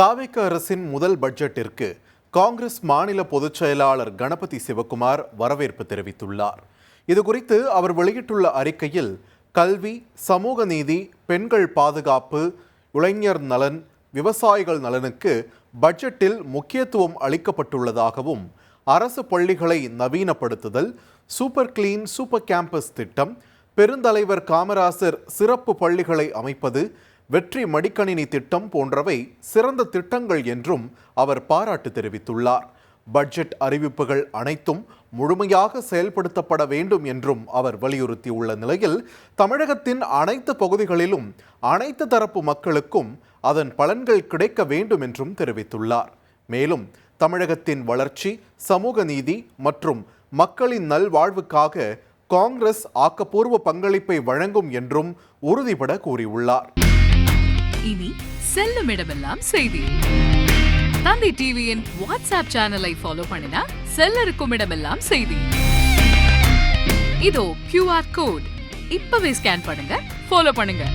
தாவேக அரசின் முதல் பட்ஜெட்டிற்கு காங்கிரஸ் மாநில பொதுச் செயலாளர் கணபதி சிவகுமார் வரவேற்பு தெரிவித்துள்ளார். இதுகுறித்து அவர் வெளியிட்டுள்ள அறிக்கையில் கல்வி, சமூக நீதி, பெண்கள் பாதுகாப்பு, இளைஞர் நலன், விவசாயிகள் நலனுக்கு பட்ஜெட்டில் முக்கியத்துவம் அளிக்கப்பட்டுள்ளதாகவும், அரசு பள்ளிகளை நவீனப்படுத்துதல், சூப்பர் கிளீன் சூப்பர் கேம்பஸ் திட்டம், பெருந்தலைவர் காமராசர் சிறப்பு பள்ளிகளை அமைப்பது, வெற்றி மடிக்கணினி திட்டம் போன்றவை சிறந்த திட்டங்கள் என்றும் அவர் பாராட்டு தெரிவித்துள்ளார். பட்ஜெட் அறிவிப்புகள் அனைத்தும் முழுமையாக செயல்படுத்தப்பட வேண்டும் என்றும் அவர் வலியுறுத்தியுள்ள நிலையில், தமிழகத்தின் அனைத்து பகுதிகளிலும் அனைத்து தரப்பு மக்களுக்கும் அதன் பலன்கள் கிடைக்க வேண்டும் என்றும் தெரிவித்துள்ளார். மேலும் தமிழகத்தின் வளர்ச்சி, சமூக நீதி மற்றும் மக்களின் நல்வாழ்வுக்காக காங்கிரஸ் ஆக்கப்பூர்வ பங்களிப்பை வழங்கும் என்றும் உறுதிபட கூறியுள்ளார். இனி செல்லும் இடமெல்லாம் செய்தி. தந்தி டிவியின் வாட்ஸ்அப் சேனலை ஃபாலோ பண்ணினா செல்ல இருக்கும் இடமெல்லாம் செய்தி. இதோ QR கோட் இப்பவே ஸ்கேன் பண்ணுங்க, ஃபாலோ பண்ணுங்க.